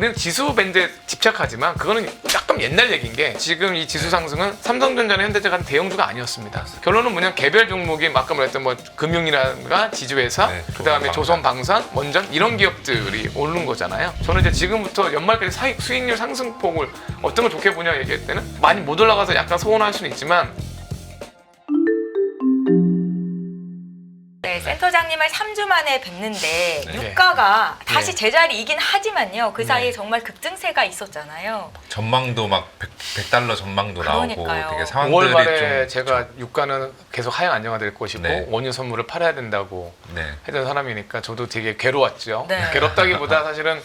우리는 지수 밴드에 집착하지만 그거는 약간 옛날 얘기인 게 지금 이 지수 상승은 삼성전자나 현대차 같은 대형주가 아니었습니다. 결론은 뭐냐 개별 종목이 아까 말했던 뭐 금융이라든가 지주회사 네, 그다음에 조선방산, 원전 이런 기업들이 오른 거잖아요. 저는 이제 지금부터 연말까지 수익률 상승폭을 어떤 걸 좋게 보냐 얘기할 때는 많이 못 올라가서 약간 소원할 수는 있지만 네, 센터장님을 3주 만에 뵙는데 네. 유가가 다시 네. 제자리이긴 하지만요. 그 사이에 네. 정말 급증세가 있었잖아요. 전망도 막 100달러 전망도 그러니까요. 나오고 되게 5월 상황들이 말에 좀 제가 유가는 계속 하향 안정화될 것이고 네. 원유 선물을 팔아야 된다고 네. 했던 사람이니까 저도 되게 괴로웠죠. 네. 괴롭다기보다 사실은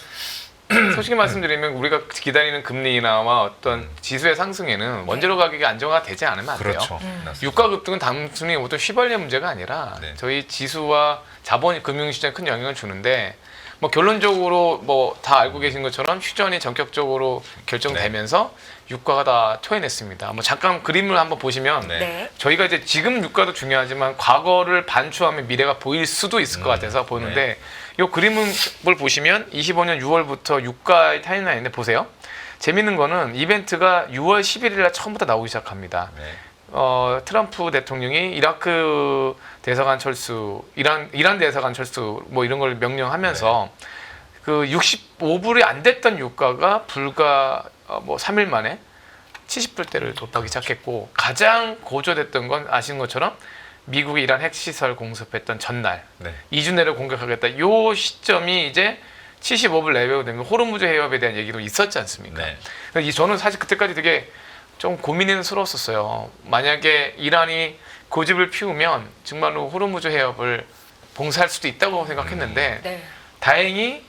솔직히 말씀드리면 우리가 기다리는 금리 인하와 어떤 지수의 상승에는 원재료 가격이 안정화되지 않으면 안 돼요. 그렇죠. 맞습니다. 유가 급등은 단순히 어떤 휘발유 문제가 아니라 네. 저희 지수와 자본 금융시장에 큰 영향을 주는데 뭐 결론적으로 뭐 다 알고 계신 것처럼 휴전이 전격적으로 결정되면서 유가가 다 토해냈습니다. 뭐 잠깐 그림을 한번 보시면 네. 네. 저희가 이제 지금 유가도 중요하지만 과거를 반추하면 미래가 보일 수도 있을 것 같아서 보는데 이 그림을 보시면 25년 6월부터 유가의 타임라인에 보세요. 재밌는 거는 이벤트가 6월 11일 날 처음부터 나오기 시작합니다. 네. 트럼프 대통령이 이라크 대사관 철수, 이란 대사관 철수 뭐 이런 걸 명령하면서 그 65불이 안 됐던 유가가 불과 뭐 3일 만에 70불대를 돌파하기 시작했고 가장 고조됐던 건 아시는 것처럼 미국이 이란 핵시설 공습했던 전날 네. 2주 내로 공격하겠다. 요 시점이 이제 75불 내외로 되면 호르무즈 해협에 대한 얘기도 있었지 않습니까? 네. 그래서 저는 사실 그때까지 되게 좀 고민스러웠었어요. 만약에 이란이 고집을 피우면 정말로 호르무즈 해협을 봉쇄할 수도 있다고 생각했는데 네. 다행히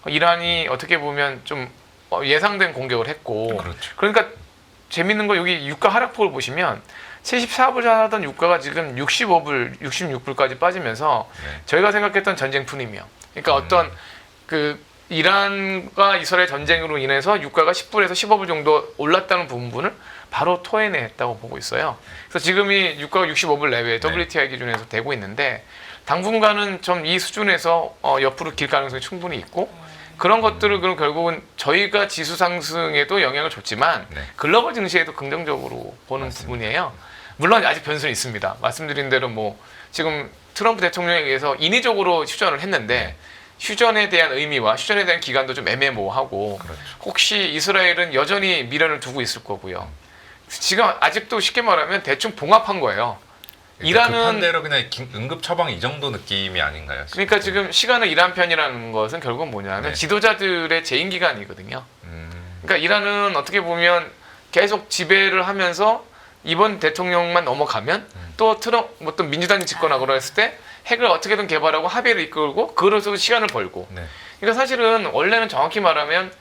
이란이 어떻게 보면 좀 예상된 공격을 했고 그렇죠. 그러니까 재밌는 거 여기 유가 하락폭을 보시면 74불 하던 유가가 지금 65불, 66불까지 빠지면서 네. 저희가 생각했던 전쟁 프리미엄. 그러니까 어떤 그 이란과 이스라엘 전쟁으로 인해서 유가가 10불에서 15불 정도 올랐다는 부분을 바로 토해냈다고 보고 있어요. 그래서 지금이 유가가 65불 내외 WTI 기준에서 되고 있는데 당분간은 좀 이 수준에서 옆으로 길 가능성이 충분히 있고 그런 것들을 그럼 결국은 저희가 지수 상승에도 영향을 줬지만 네. 글로벌 증시에도 긍정적으로 보는 맞습니다. 부분이에요. 물론 아직 변수는 있습니다. 말씀드린 대로 뭐 지금 트럼프 대통령에 의해서 인위적으로 휴전을 했는데 휴전에 대한 의미와 휴전에 대한 기간도 좀 애매모호하고 그렇죠. 혹시 이스라엘은 여전히 미련을 두고 있을 거고요. 지금 아직도 쉽게 말하면 대충 봉합한 거예요. 급한 이란은 대로 그냥 응급 처방 이 정도 느낌이 아닌가요? 그러니까 지금 시간을 이란 편이라는 것은 결국은 뭐냐면 네. 지도자들의 재임 기간이거든요. 음, 그러니까 이란은 어떻게 보면 계속 지배를 하면서 이번 대통령만 넘어가면 또 어떤 민주당이 집권하거나 했을 때 핵을 어떻게든 개발하고 합의를 이끌고 그래서 시간을 벌고. 네. 그러니까 사실은 원래는 정확히 말하면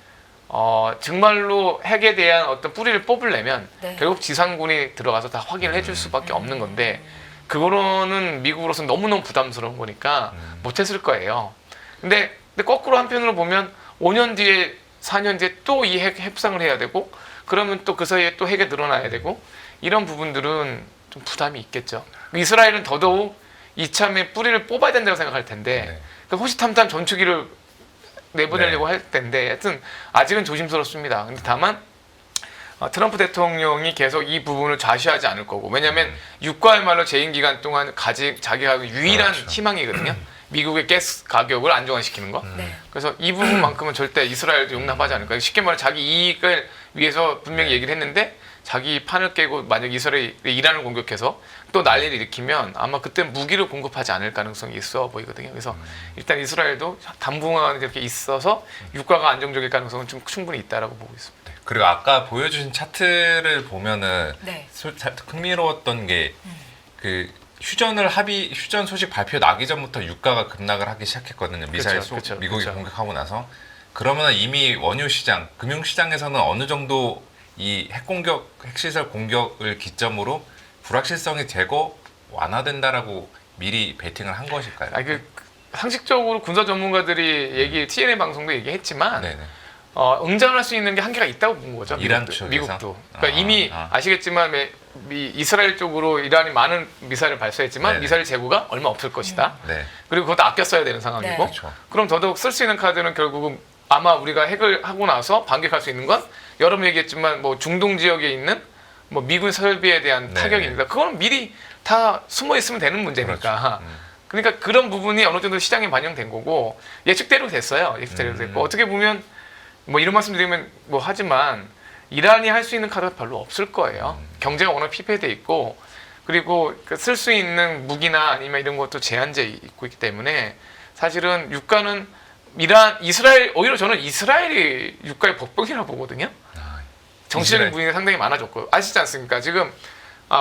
정말로 핵에 대한 어떤 뿌리를 뽑으려면 네. 결국 지상군이 들어가서 다 확인을 해줄 수밖에 없는 건데 그거로는 미국으로서는 너무너무 부담스러운 거니까 못했을 거예요. 근데 거꾸로 한편으로 보면 5년 뒤에 4년 뒤에 또 이 핵 협상을 해야 되고 그러면 또 그 사이에 또 핵에 늘어나야 되고 이런 부분들은 좀 부담이 있겠죠. 이스라엘은 더더욱 이참에 뿌리를 뽑아야 된다고 생각할 텐데 네. 그 호시탐탐 전투기를 내보내려고 할 텐데 하여튼 아직은 조심스럽습니다. 근데 다만 트럼프 대통령이 계속 이 부분을 좌시하지 않을 거고 왜냐하면 유가야말로 재임 기간 동안 자기가 유일한 그렇죠. 희망이거든요. 미국의 가스 가격을 안정화시키는 거. 네. 그래서 이 부분만큼은 절대 이스라엘도 용납하지 않을 거예요. 쉽게 말해 자기 이익을 위해서 분명히 얘기를 했는데 자기 판을 깨고 만약 이스라엘이 이란을 공격해서 또 난리를 일으키면 아마 그때 무기를 공급하지 않을 가능성이 있어 보이거든요. 그래서 일단 이스라엘도 당분간 이렇게 있어서 유가가 안정적일 가능성은 좀 충분히 있다라고 보고 있습니다. 그리고 아까 보여주신 차트를 보면은 네. 흥미로웠던 게 그 휴전 소식 발표 나기 전부터 유가가 급락을 하기 시작했거든요. 미사일 그쵸, 미국이 그쵸. 공격하고 나서 그러면 이미 원유 시장, 금융 시장에서는 어느 정도 이 핵시설 공격을 기점으로 불확실성이 제거 완화된다라고 미리 베팅을 한 것일까요? 상식적으로 군사 전문가들이 CNN 방송도 얘기했지만 네네. 응전할 수 있는 게 한계가 있다고 본 거죠. 이란 미국도. 쪽에서? 미국도. 그러니까 이미 아시겠지만 이스라엘 쪽으로 이란이 많은 미사일을 발사했지만 네네. 미사일 재고가 얼마 없을 것이다. 네. 그리고 그것도 아껴 써야 되는 상황이고 네. 그렇죠. 그럼 더더욱 쓸 수 있는 카드는 결국은 아마 우리가 핵을 하고 나서 반격할 수 있는 건 여러 번 얘기했지만 뭐 중동 지역에 있는 뭐 미군 설비에 대한 네. 타격입니다. 그거는 미리 다 숨어 있으면 되는 문제니까. 그렇죠. 그러니까 그런 부분이 어느 정도 시장에 반영된 거고 예측대로 됐어요. 예측대로 됐고 어떻게 보면 뭐 이런 말씀 드리면 뭐 하지만 이란이 할 수 있는 카드가 별로 없을 거예요. 경제가 워낙 피폐돼 있고 그리고 쓸 수 있는 무기나 아니면 이런 것도 제한제 있고 있기 때문에 사실은 유가는 이스라엘 오히려 저는 이스라엘이 유가의 복병이라고 보거든요. 정치적인 이스라엘. 부분이 상당히 많아졌고 아시지 않습니까? 지금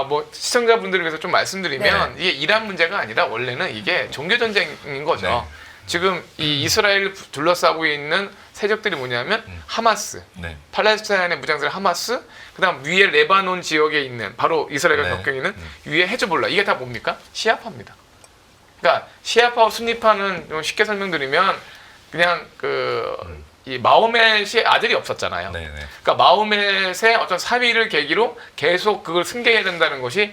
뭐 시청자분들을 위해서 좀 말씀드리면 이게 이란 문제가 아니라 원래는 이게 종교 전쟁인 거죠. 네. 지금 이 이스라엘을 둘러싸고 있는 세력들이 뭐냐면 하마스, 네. 팔레스타인의 무장들 하마스, 그다음 위에 레바논 지역에 있는 바로 이스라엘과 네. 격경에 있는 위에 헤즈볼라 이게 다 뭡니까? 시아파입니다. 그러니까 시아파와 순니파는 좀 쉽게 설명드리면 그냥 이 마호멧의 아들이 없었잖아요. 네. 네. 그러니까 마호멧의 어떤 사위를 계기로 계속 그걸 승계해야 된다는 것이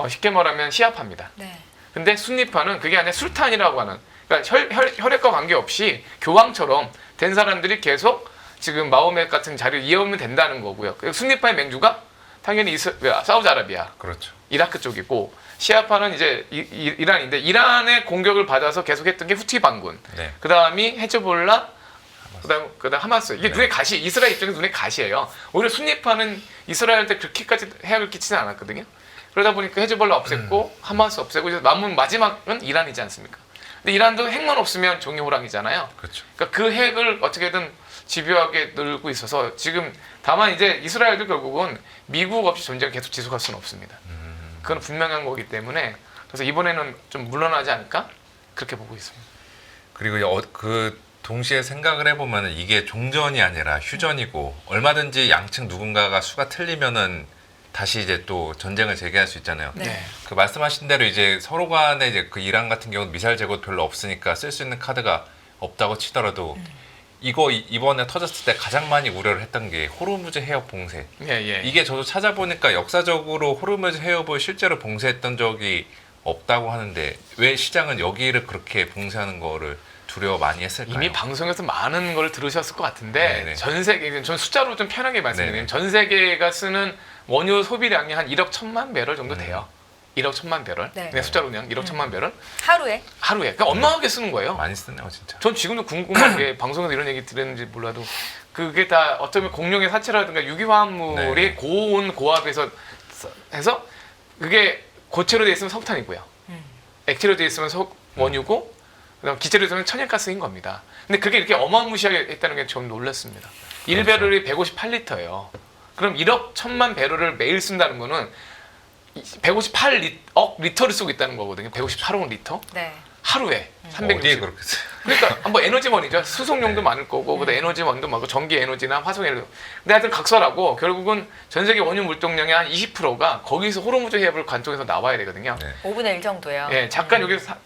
쉽게 말하면 시아파입니다. 네. 근데 순니파는 그게 아니라 술탄이라고 하는 그러니까 혈액과 관계없이 교황처럼 된 사람들이 계속 지금 마호멧 같은 자리를 이어오면 된다는 거고요. 순니파의 맹주가 당연히 사우디아라비아, 그렇죠. 이라크 쪽이고 시아파는 이제 이란인데 이란의 공격을 받아서 계속했던 게 후티 반군, 네. 그다음이 헤즈볼라, 그다음 하마스. 이게 네. 눈에 가시, 이스라엘 입장에서 눈에 가시예요. 오히려 순니파는 이스라엘한테 그렇게까지 해악을 끼치지 않았거든요. 그러다 보니까 헤즈볼라 없앴고 하마스 없애고 이제 남은 마지막은 이란이지 않습니까? 근데 이란도 핵만 없으면 종이 호랑이잖아요. 그렇죠. 그러니까 그 핵을 어떻게든 집요하게 늘고 있어서 지금 다만 이제 이스라엘도 결국은 미국 없이 전쟁을 계속 지속할 수는 없습니다. 그건 분명한 거기 때문에 그래서 이번에는 좀 물러나지 않을까 그렇게 보고 있습니다. 그리고 그 동시에 생각을 해보면 이게 종전이 아니라 휴전이고 얼마든지 양측 누군가가 수가 틀리면은 다시 이제 또 전쟁을 재개할 수 있잖아요. 네. 그 말씀하신 대로 이제 서로 간에 이제 그 이란 같은 경우는 미사일 재고도 별로 없으니까 쓸 수 있는 카드가 없다고 치더라도 이번에 터졌을 때 가장 많이 우려를 했던 게 호르무즈 해협 봉쇄. 예. 이게 저도 찾아보니까 역사적으로 호르무즈 해협을 실제로 봉쇄했던 적이 없다고 하는데 왜 시장은 여기를 그렇게 봉쇄하는 거를 두려워 많이 했을까요? 이미 방송에서 많은 걸 들으셨을 것 같은데 네네. 전 세계, 전 숫자로 좀 편하게 말씀드리면 네네. 전 세계가 쓰는 원유 소비량이 한 1억 1천만 배럴 정도 돼요. 1억 1천만 배럴. 네. 그냥 숫자로 그냥 1억 1천만 배럴 하루에? 하루에. 그러니까 어마어마하게 쓰는 거예요. 많이 쓰네요, 진짜. 전 지금도 궁금한 게 방송에서 이런 얘기 들었는지 몰라도 그게 다 어쩌면 공룡의 사체라든가 유기화합물이 네. 고온 고압에서 해서 그게 고체로 되어 있으면 석탄이고요. 액체로 되어 있으면 원유고 그다음 기체로 되어 있으면 천연가스인 겁니다. 근데 그게 이렇게 어마무시하게 했다는 게 좀 놀랐습니다. 1배럴이 158리터예요. 그럼 1억 1천만 배럴을 매일 쓴다는 거는 158억 리터를 쓰고 있다는 거거든요. 158억 리터? 네. 하루에 360. 어디에 그렇게 써요? 그러니까 뭐 에너지원이죠. 수송용도 네. 많을 거고, 그다음 에너지원도 많고, 전기 에너지나 화성 에너지. 근데 하여튼 각설하고 결국은 전 세계 원유 물동량의 한 20%가 거기서 호르무즈 해협을 관통해서 나와야 되거든요. 네. 5분의 1 정도요. 예, 잠깐 여기서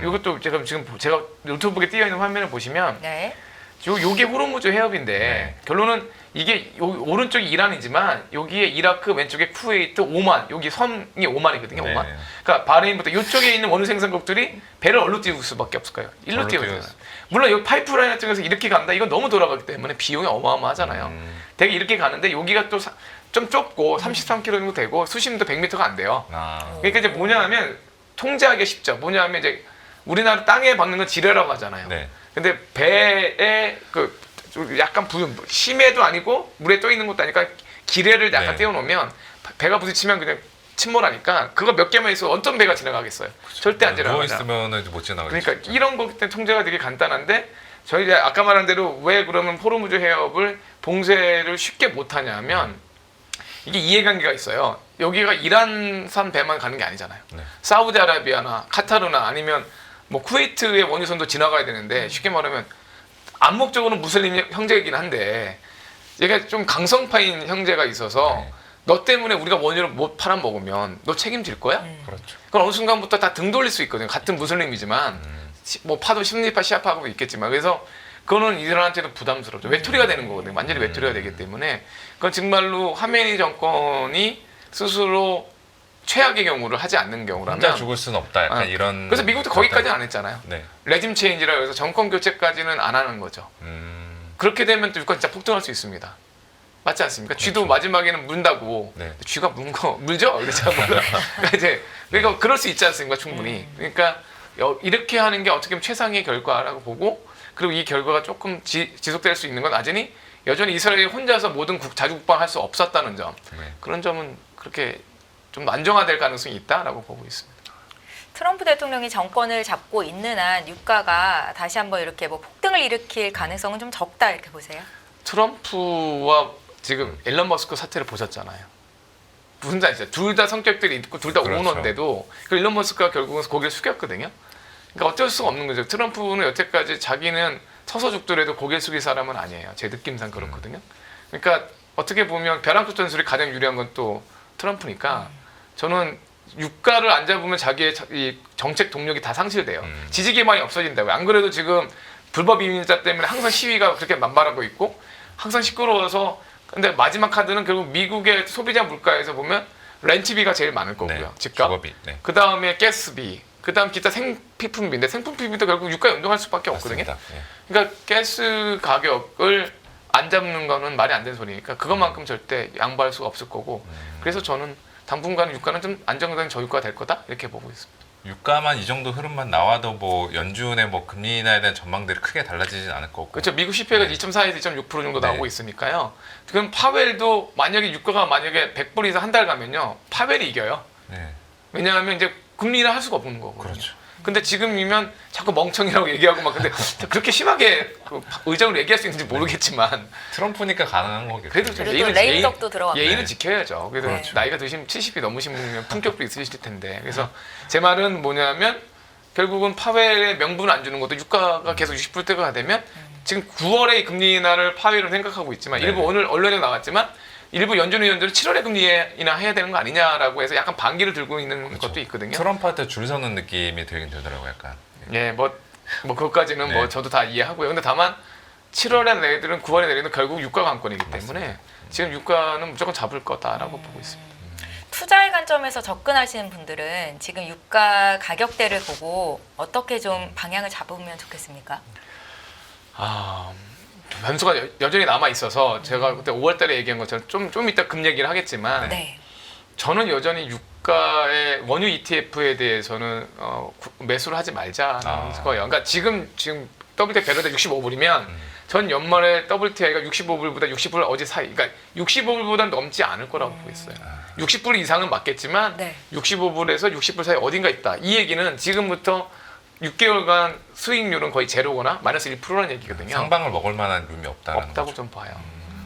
이것도 지금 제가 노트북에 띄어 있는 화면을 보시면 네. 요게 호르무즈 해협인데 네. 결론은 이게 오른쪽이 이란이지만 여기에 이라크, 왼쪽에 쿠웨이트, 오만, 여기 섬이 오만이거든요. 네. 오만. 그러니까 바레인부터 이쪽에 있는 원유 생산국들이 배를 어디로 띄울 수밖에 없을까요? 일로 어디로 띄워요. 띄워요? 물론 여기 파이프라인 쪽에서 이렇게 간다. 이건 너무 돌아가기 때문에 비용이 어마어마하잖아요. 되게 이렇게 가는데 여기가 또 좀 좁고 33km 정도 되고 수심도 100m가 안 돼요. 아, 그러니까 이제 뭐냐면 통제하기 쉽죠. 뭐냐면 이제 우리나라 땅에 박는 건 지뢰라고 하잖아요. 네. 근데 배에 좀 약간 심해도 아니고 물에 떠 있는 것도 아니까 기뢰를 약간 네. 띄워놓으면 배가 부딪히면 그냥 침몰하니까 그거 몇 개만 있어 어떤 배가 지나가겠어요? 절대 안 누워 지나가요. 있으면은 못 지나가죠. 그러니까 이런 거기 때문에 통제가 되게 간단한데 저희 아까 말한 대로 왜 그러면 호르무즈 해협을 봉쇄를 쉽게 못하냐면 이게 이해관계가 있어요. 여기가 이란산 배만 가는 게 아니잖아요. 네. 사우디아라비아나 카타르나 아니면 뭐 쿠웨이트의 원유선도 지나가야 되는데 쉽게 말하면 암묵적으로는 무슬림 형제이긴 한데 얘가 좀 강성파인 형제가 있어서 네. 너 때문에 우리가 원유를 못 팔아먹으면 너 책임질 거야? 그렇죠. 그럼 어느 순간부터 다 등 돌릴 수 있거든요. 같은 무슬림이지만 뭐 파도 심리파 시아파하고 있겠지만 그래서 그거는 이란한테는 부담스럽죠. 외톨이가 되는 거거든요. 완전히 외톨이가 되기 때문에 그건 정말로 하메니 정권이 스스로 최악의 경우를 하지 않는 경우라면 혼자 죽을 수는 없다. 약간 이런. 그래서 미국도 거기까지는 안 했잖아요. 네. 레짐 체인지라 해서 정권 교체까지는 안 하는 거죠. 그렇게 되면 또 유가 진짜 폭등할 수 있습니다. 맞지 않습니까? 쥐도 그렇죠. 마지막에는 문다고. 네. 쥐가 물죠? 그렇죠. 그러니까 그럴 수 있지 않습니까? 충분히. 그러니까 이렇게 하는 게 어떻게 보면 최상의 결과라고 보고, 그리고 이 결과가 조금 지속될 수 있는 건 여전히 이스라엘이 혼자서 모든 자주국방할 수 없었다는 점. 네. 그런 점은 그렇게 좀 안정화될 가능성이 있다라고 보고 있습니다. 트럼프 대통령이 정권을 잡고 있는 한 유가가 다시 한번 이렇게 뭐 폭등을 일으킬 가능성은 좀 적다 이렇게 보세요? 트럼프와 지금 일론 머스크 사태를 보셨잖아요. 무슨 말이죠? 둘 다 성격들이 있고 둘 다 그렇죠. 오너인데도 그 일론 머스크가 결국은 고개를 숙였거든요. 그러니까 어쩔 수가 없는 거죠. 트럼프는 여태까지 자기는 서서 죽더라도 고개 숙일 사람은 아니에요. 제 느낌상 그렇거든요. 그러니까 어떻게 보면 벼랑끝 전술이 가장 유리한 건 또 트럼프니까 저는 유가를 안 잡으면 자기의 이 정책 동력이 다 상실돼요. 지지 기반이 없어진다고요. 안 그래도 지금 불법 이민자 때문에 항상 시위가 그렇게 만발하고 있고 항상 시끄러워서, 근데 마지막 카드는 결국 미국의 소비자 물가에서 보면 렌트비가 제일 많을 거고요. 네. 집값. 주거비. 네. 그 다음에 가스비. 그 다음 기타 생필품비인데 생필품비도 결국 유가에 연동할 수밖에 없거든요. 맞습니다. 네. 그러니까 가스 가격을 안 잡는 거는 말이 안 되는 소리니까 그것만큼 절대 양보할 수가 없을 거고, 그래서 저는 당분간 유가는 좀 안정된 저유가가 될 거다 이렇게 보고 있습니다. 유가만 이 정도 흐름만 나와도 뭐 연준의 뭐 금리 인하에 대한 전망들이 크게 달라지진 않을 거고. 그렇죠. 미국 CPI가 2.4에서 2.6% 정도 네. 나오고 있으니까요. 그럼 파웰도 만약에 유가가 만약에 100불 이상 한 달 가면요, 파웰이 이겨요. 네. 왜냐하면 이제 금리 인하 할 수가 없는 거거든요. 그렇죠. 근데 지금이면 자꾸 멍청이라고 얘기하고 막, 근데 그렇게 심하게 그 의장으로 얘기할 수 있는지 모르겠지만 트럼프니까 가능한 거겠죠. 그래도 좀 그래도 레임덕도 들어가고. 예의는 네. 지켜야죠. 그래도 그렇죠. 나이가 드시면 70이 넘으신 분이면 품격도 있으실 텐데. 그래서 제 말은 뭐냐면 결국은 파웰의 명분을 안 주는 것도 유가가 계속 60불대가 되면 지금 9월에 금리 인하를 파웰은 생각하고 있지만 네. 일부 오늘 언론에 나왔지만 일부 연준 의원들은 7월에 금리 인하 해야 되는 거 아니냐라고 해서 약간 반기를 들고 있는 그렇죠. 것도 있거든요. 트럼프한테 줄 서는 느낌이 들긴 들더라고요, 약간. 예, 뭐 그것까지는 네. 뭐 저도 다 이해하고요. 근데 다만 7월에 내리든 9월에 내리든 결국 유가 관건이기 때문에 지금 유가는 무조건 잡을 거다라고 보고 있습니다. 투자의 관점에서 접근하시는 분들은 지금 유가 가격대를 보고 어떻게 좀 방향을 잡으면 좋겠습니까? 변수가 여전히 남아 있어서 제가 그때 5월달에 얘기한 것처럼 좀 이따 금 얘기를 하겠지만 네. 저는 여전히 유가의 원유 ETF에 대해서는 매수를 하지 말자는 거예요. 그러니까 지금 WTI 배럴당 65불이면 전 연말에 WTI가 65불보다 60불 어제 사이, 그러니까 65불보다 넘지 않을 거라고 보고 있어요. 60불 이상은 맞겠지만 네. 65불에서 60불 사이 어딘가 있다. 이 얘기는 지금부터 6개월간 수익률은 거의 제로거나 마이너스 1%라는 얘기거든요. 상방을 먹을 만한 룸이 없다는 없다고 거죠. 좀 봐요.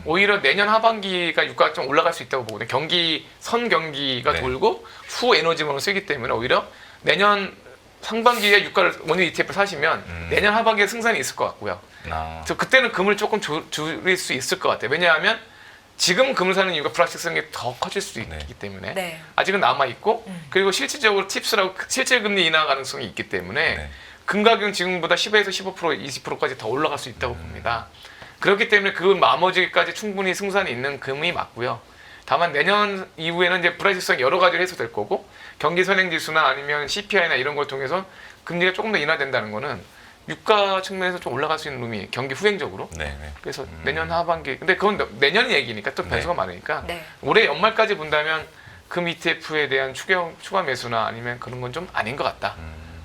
오히려 내년 하반기가 유가가 좀 올라갈 수 있다고 보거든요. 경기가 네. 돌고 후 에너지망을 쓰기 때문에 오히려 내년 상반기에 유가를 원유 ETF를 사시면 내년 하반기에 승산이 있을 것 같고요. 그래서 그때는 금을 조금 줄일 수 있을 것 같아요. 왜냐하면 지금 금을 사는 이유가 불확실성이 더 커질 수 있기 네. 때문에 네. 아직은 남아 있고 그리고 실질적으로 팁스라고 실질 금리 인하 가능성이 있기 때문에 네. 금 가격은 지금보다 10에서 15% 20%까지 더 올라갈 수 있다고 봅니다. 그렇기 때문에 그 나머지까지 충분히 승산이 있는 금이 맞고요. 다만 내년 이후에는 이제 불확실성이 여러 가지로 해소될 거고 경기 선행 지수나 아니면 CPI나 이런 걸 통해서 금리가 조금 더 인하된다는 거는 유가 측면에서 좀 올라갈 수 있는 룸이 경기 후행적으로. 네, 네. 그래서 내년 하반기. 근데 그건 내년 얘기니까 또 변수가 많으니까 네. 올해 연말까지 본다면 금 ETF에 대한 추가 매수나 아니면 그런 건 좀 아닌 것 같다.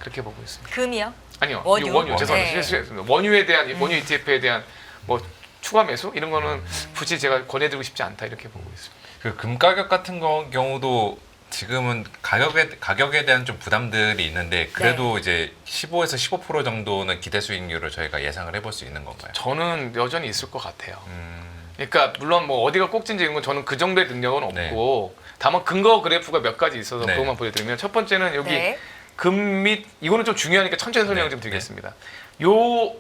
그렇게 보고 있습니다. 금이요? 아니요. 원유? 원유. 죄송합니다. 네. 실수했습니다. 원유에 대한 원유 ETF에 대한 뭐 추가 매수 이런 거는 굳이 제가 권해드리고 싶지 않다 이렇게 보고 있습니다. 그 금 가격 같은 경우도 지금은 가격에 대한 좀 부담들이 있는데 그래도 이제 15에서 15% 정도는 기대 수익률을 저희가 예상을 해볼 수 있는 건가요? 저는 여전히 있을 것 같아요. 그러니까 물론 뭐 어디가 꼭진지 이런 건 저는 그 정도의 능력은 없고 다만 근거 그래프가 몇 가지 있어서 네. 그것만 보여드리면 첫 번째는 여기 네. 금 및 이거는 좀 중요하니까 천천히 설명을 좀 드리겠습니다. 요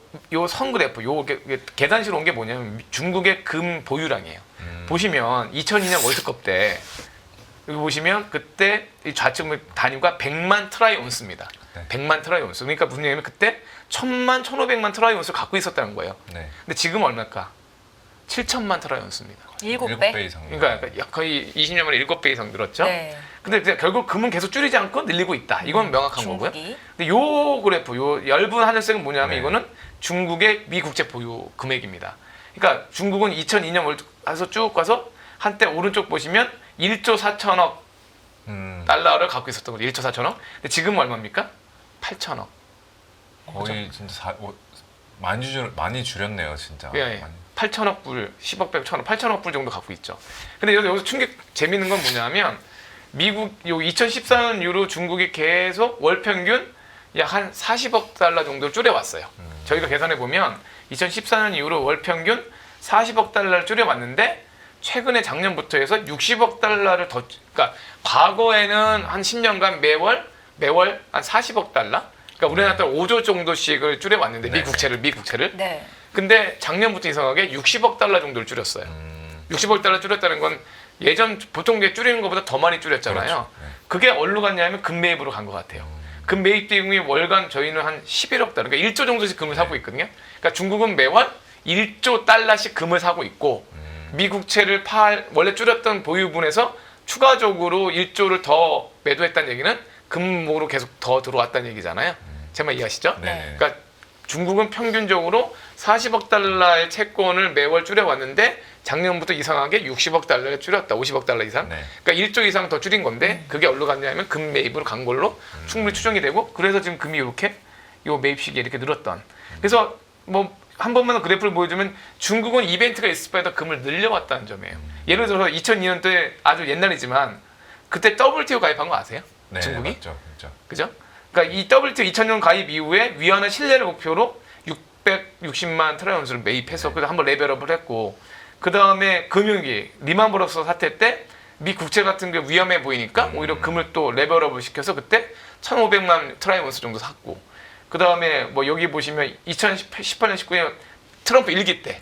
선 그래프 요 계단식으로 온 게 뭐냐면 중국의 금 보유량이에요. 보시면 2002년 월드컵 때 여기 보시면 그때 이 좌측 단위가 100만 트라이 온스입니다. 네. 100만 트라이 온스. 그러니까 무슨 얘기냐면 그때 1000만, 1500만 트라이 온스를 갖고 있었다는 거예요. 네. 근데 지금 얼마일까? 7천만 트라이 온스입니다. 7배? 이상. 그러니까 거의 20년 만에 7배 이상 늘었죠. 네. 근데 이제 결국 금은 계속 줄이지 않고 늘리고 있다. 이건 명확한 거고요. 중국이. 근데 요 그래프, 요 얇은 하늘색은 뭐냐면 네. 이거는 중국의 미국제 보유 금액입니다. 그러니까 중국은 2002년 와서 쭉 가서 한때 오른쪽 보시면 1조 4천억 달러를 갖고 있었던 거죠. 1조 4천억. 근데 지금은 얼마입니까? 8천억. 거의 진짜 많이 줄였네요, 진짜. 예, 많이. 8천억 불, 10억, 100억, 1000억, 8천억 불 정도 갖고 있죠. 근데 여기서 재밌는 건 뭐냐면 미국 요 2014년 이후로 중국이 계속 월 평균 약 한 40억 달러 정도 줄여왔어요. 저희가 계산해 보면 2014년 이후로 월 평균 40억 달러를 줄여왔는데 최근에 작년부터 해서 60억 달러를 더, 그러니까 과거에는 한 10년간 매월 한 40억 달러. 그러니까 우리나라 돈 5조 정도씩을 줄여왔는데 네. 미국채를. 네. 근데 작년부터 이상하게 60억 달러 정도를 줄였어요. 60억 달러 줄였다는 건 예전 보통 게 줄이는 것보다 더 많이 줄였잖아요. 그렇죠. 네. 그게 어디로 갔냐면 금 매입으로 간 것 같아요. 금 매입 비용이 월간 저희는 한 11억 달러, 그러니까 1조 정도씩 금을 사고 있거든요. 그러니까 중국은 매월 1조 달러씩 금을 사고 있고 미국채를 원래 줄였던 보유분에서 추가적으로 1조를 더 매도했다는 얘기는 금으로 계속 더 들어왔다는 얘기잖아요. 제 말 이해하시죠? 네. 그러니까 중국은 평균적으로 40억 달러의 채권을 매월 줄여왔는데 작년부터 이상하게 60억 달러를 줄였다. 50억 달러 이상. 네. 그러니까 1조 이상 더 줄인 건데 그게 어디로 갔냐면 금 매입으로 간 걸로 충분히 추정이 되고 그래서 지금 금이 이렇게 요 매입 시기에 이렇게 늘었던. 그래서 뭐 한 번만 그래프를 보여주면 중국은 이벤트가 있을 바에다 금을 늘려왔다는 점이에요. 예를 들어서 2002년도에 아주 옛날이지만 그때 WTO 가입한 거 아세요? 네, 중국이? 맞죠. 그죠? 그러니까 이 WTO 2000년 가입 이후에 위안화 신뢰를 목표로 660만 트라이온스를 매입해서 그래서 한번 레벨업을 했고 그 다음에 금융위기 리만 브러더스 사태 때 미 국채 같은 게 위험해 보이니까 오히려 금을 또 레벨업을 시켜서 그때 1,500만 트라이온스 정도 샀고 그 다음에 뭐 여기 보시면 2018년 19년 트럼프 일기 때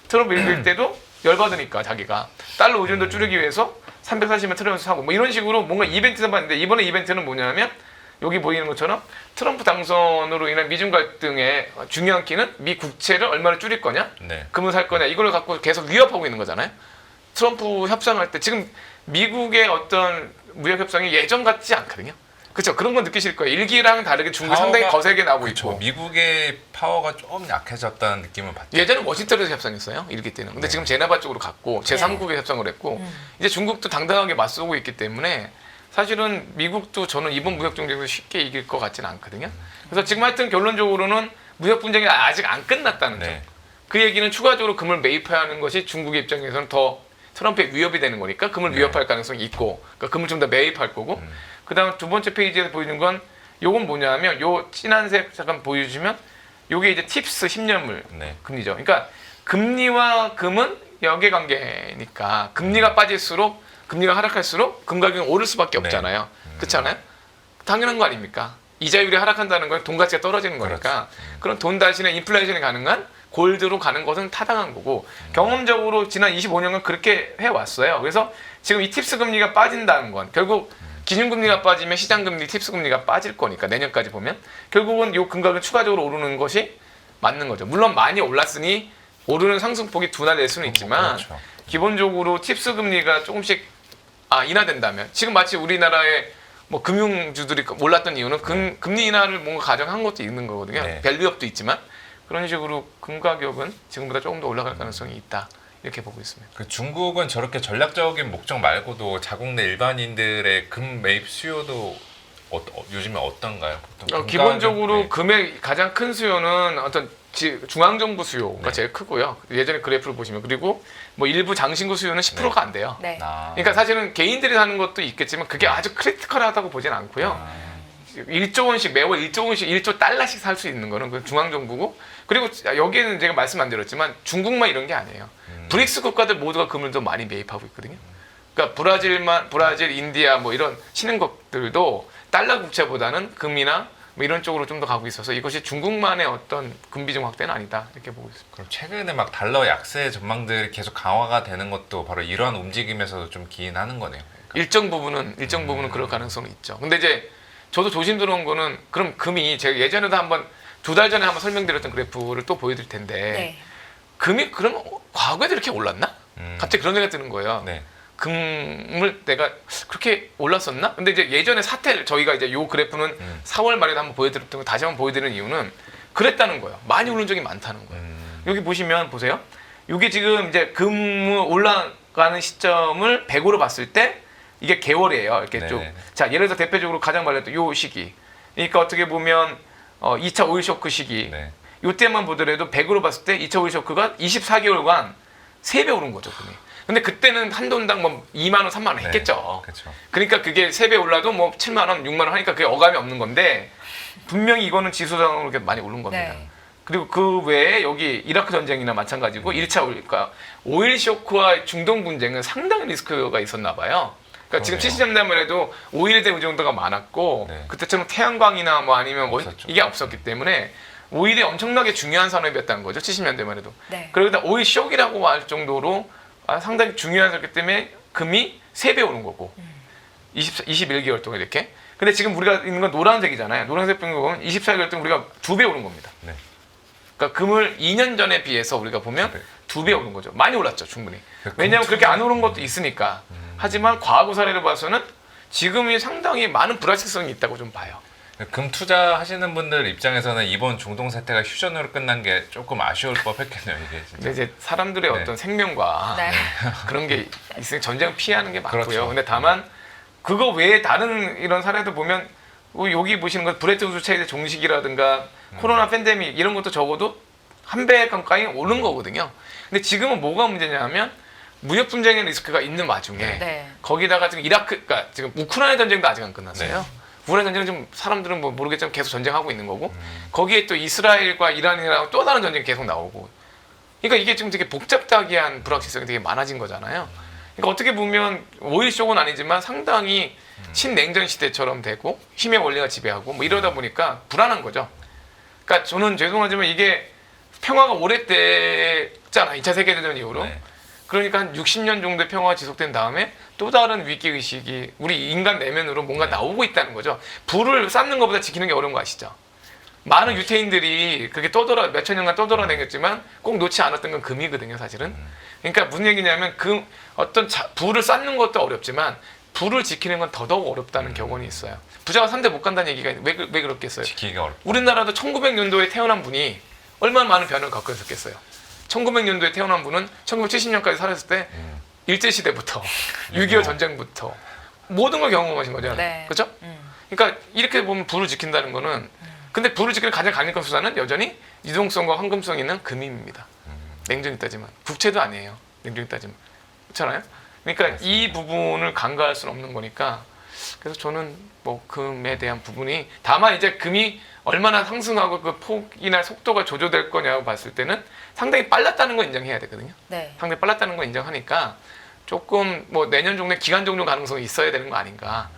트럼프 일기 때도 열받으니까 자기가 달러 의존도 줄이기 위해서 340만 트라이온스 사고 뭐 이런 식으로 뭔가 이벤트를 봤는데 이번에 이벤트는 뭐냐면 여기 보이는 것처럼 트럼프 당선으로 인한 미중 갈등의 중요한 키는 미 국채를 얼마나 줄일 거냐, 네. 금을 살 거냐 이걸 갖고 계속 위협하고 있는 거잖아요. 트럼프 협상할 때 지금 미국의 어떤 무역 협상이 예전 같지 않거든요. 그렇죠. 그런 건 느끼실 거예요. 일기랑 다르게 중국이 상당히 거세게 나오고 그쵸. 있고. 미국의 파워가 좀 약해졌다는 느낌을 받죠. 예전에 워싱턴에서 협상했어요. 일기 때는. 근데 지금 제네바 쪽으로 갔고 제3국에 협상을 했고 이제 중국도 당당하게 맞서고 있기 때문에 사실은 미국도 저는 이번 무역 전쟁에서 쉽게 이길 것 같지는 않거든요. 그래서 지금 하여튼 결론적으로는 무역 분쟁이 아직 안 끝났다는 점. 그 얘기는 추가적으로 금을 매입해야 하는 것이 중국의 입장에서는 더 트럼프의 위협이 되는 거니까 금을 위협할 가능성이 있고 그러니까 금을 좀 더 매입할 거고 그다음 두 번째 페이지에서 보이는 건 요건 뭐냐면 요 진한색 잠깐 보여주시면 요게 이제 팁스 10년물 금리죠. 그러니까 금리와 금은 역외관계니까 금리가 빠질수록 금리가 하락할수록 금 가격이 오를 수밖에 없잖아요. 그렇지 않아요? 당연한 거 아닙니까? 이자율이 하락한다는 건 돈 가치가 떨어지는 거니까 그런 돈 대신에 인플레이션이 가능한 골드로 가는 것은 타당한 거고 경험적으로 지난 25년간 그렇게 해왔어요. 그래서 지금 이 팁스 금리가 빠진다는 건 결국 기준금리가 빠지면 시장금리, 팁스 금리가 빠질 거니까 내년까지 보면 결국은 이 금가격이 추가적으로 오르는 것이 맞는 거죠. 물론 많이 올랐으니 오르는 상승폭이 둔화될 수는 있지만 기본적으로 팁스 금리가 조금씩 인하된다면 지금 마치 우리나라의 뭐 금융주들이 올랐던 이유는 금리 인하를 뭔가 가정한 것도 있는 거거든요. 밸류업도 있지만 그런 식으로 금 가격은 지금보다 조금 더 올라갈 가능성이 있다. 이렇게 보고 있습니다. 그 중국은 저렇게 전략적인 목적 말고도 자국 내 일반인들의 금 매입 수요도 요즘에 어떤가요? 보통 기본적으로 금의 가장 큰 수요는 어떤 중앙정부 수요가 제일 크고요. 예전에 그래프를 보시면 그리고 뭐 일부 장신구 수요는 10%가 안 돼요. 그러니까 사실은 개인들이 사는 것도 있겠지만 그게 아주 크리티컬하다고 보진 않고요. 1조 원씩 매월 1조 원씩 1조 달러씩 살 수 있는 거는 그 중앙정부고 그리고 여기에는 제가 말씀 안 드렸지만 중국만 이런 게 아니에요. 브릭스 국가들 모두가 금을 더 많이 매입하고 있거든요. 그러니까 브라질, 인디아 뭐 이런 신흥국들도 달러 국채보다는 금이나 뭐 이런 쪽으로 좀 더 가고 있어서 이것이 중국만의 어떤 금비중 확대는 아니다 이렇게 보고 있습니다. 그럼 최근에 막 달러 약세 전망들이 계속 강화가 되는 것도 바로 이러한 움직임에서도 좀 기인하는 거네요. 그러니까. 일정 부분은 그럴 가능성은 있죠. 근데 이제 저도 조심스러운 거는 그럼 금이 제가 예전에도 한번 2달 전에 한번 설명드렸던 그래프를 또 보여드릴 텐데 금이 그럼 과거에도 이렇게 올랐나? 갑자기 그런 생각이 드는 거예요. 금을 내가 그렇게 올랐었나? 근데 이제 예전에 저희가 이제 요 그래프는 4월 말에도 한번 보여드렸던 거 다시 한번 보여드리는 이유는 그랬다는 거예요. 많이 오른 적이 많다는 거예요. 여기 보시면 보세요. 이게 지금 이제 금 올라가는 시점을 100으로 봤을 때 이게 개월이에요. 이렇게 네네. 쭉. 자, 예를 들어서 대표적으로 가장 말했던 요 시기. 그러니까 어떻게 보면 2차 오일 쇼크 시기. 네. 요때만 보더라도 100으로 봤을 때 2차 오일 쇼크가 24개월간 3배 오른 거죠, 금이. 근데 그때는 한 돈당 뭐 2만 원, 3만 원 했겠죠. 그렇죠. 그러니까 그게 3배 올라도 뭐 7만 원, 6만 원 하니까 그게 어감이 없는 건데 분명히 이거는 지수상으로 이렇게 많이 오른 겁니다. 네. 그리고 그 외에 여기 이라크 전쟁이나 마찬가지고 1차 오일, 그러니까 오일 쇼크와 중동 분쟁은 상당히 리스크가 있었나 봐요. 그러니까 지금 그러네요. 70년대만 해도 오일에 대한 의존도가 많았고 네. 그때처럼 태양광이나 뭐 아니면 없었죠. 이게 없었기 때문에 오일이 엄청나게 중요한 산업이었다는 거죠. 70년대만 해도. 네. 그러다 오일 쇼크라고 할 정도로 상당히 중요한 거기 때문에 금이 3배 오른 거고 21개월 동안 이렇게. 근데 지금 우리가 있는 건 노란색이잖아요. 노란색 보면 24개월 동안 우리가 2배 오른 겁니다. 네. 그러니까 금을 2년 전에 비해서 우리가 보면 네. 2배 오른 거죠. 많이 올랐죠, 충분히. 그 왜냐하면 그렇게 안 오른 것도 있으니까. 하지만 과거 사례를 봐서는 지금이 상당히 많은 불확실성이 있다고 좀 봐요. 금 투자하시는 분들 입장에서는 이번 중동 사태가 휴전으로 끝난 게 조금 아쉬울 법했겠네요, 이게 진짜. 근데 이제 사람들의 네. 어떤 생명과 네. 그런 게 있으니 전쟁 피하는 게 맞고요. 그렇죠. 근데 다만 그거 외에 다른 이런 사례도 보면 여기 보시는 건 브레트 우드 체이드 종식이라든가 코로나 팬데믹 이런 것도 적어도 한 배 가까이 오른 거거든요. 근데 지금은 뭐가 문제냐면 무역 분쟁의 리스크가 있는 와중에 네. 거기다가 지금 그러니까 지금 우크라이나 전쟁도 아직 안 끝났어요. 네. 우크라이나 전쟁은 좀 사람들은 뭐 모르겠지만 계속 전쟁하고 있는 거고 거기에 또 이스라엘과 이란이랑 또 다른 전쟁이 계속 나오고 그러니까 이게 지금 되게 복잡다기한 불확실성이 되게 많아진 거잖아요. 그러니까 어떻게 보면 오일 쇼크는 아니지만 상당히 신냉전 시대처럼 되고 힘의 원리가 지배하고 뭐 이러다 보니까 불안한 거죠. 그러니까 저는 죄송하지만 이게 평화가 오래됐잖아. 2차 세계대전 이후로. 네. 그러니까 한 60년 정도의 평화가 지속된 다음에 또 다른 위기의식이 우리 인간 내면으로 뭔가 나오고 있다는 거죠. 불을 쌓는 것보다 지키는 게 어려운 거 아시죠? 많은 유태인들이 그렇게 몇천 년간 떠돌아다녔지만 꼭 놓지 않았던 건 금이거든요, 사실은. 그러니까 무슨 얘기냐면 불을 쌓는 것도 어렵지만 불을 지키는 건 더더욱 어렵다는 격언이 있어요. 부자가 3대 못 간다는 얘기가 왜 그렇겠어요? 지키기가 어렵다. 우리나라도 1900년도에 태어난 분이 얼마나 많은 변화를 겪고 있었겠어요. 1900년도에 태어난 분은 1970년까지 살았을 때 일제시대부터 6.25 전쟁부터 모든 걸 경험하신 거잖아요. 네. 그렇죠? 그러니까 이렇게 보면 불을 지킨다는 거는 근데 불을 지키는 가장 강력한 수단은 여전히 유동성과 황금성이 있는 금입니다. 냉정히 따지면. 국채도 아니에요. 냉정히 따지면. 그렇잖아요? 그러니까 이 부분을 간과할 수는 없는 거니까 그래서 저는 뭐 금에 대한 부분이 다만 이제 금이 얼마나 상승하고 그 폭이나 속도가 조절될 거냐고 봤을 때는 상당히 빨랐다는 건 인정해야 되거든요. 네. 상당히 빨랐다는 건 인정하니까 조금 뭐 내년 정도에 기간 종료 가능성이 있어야 되는 거 아닌가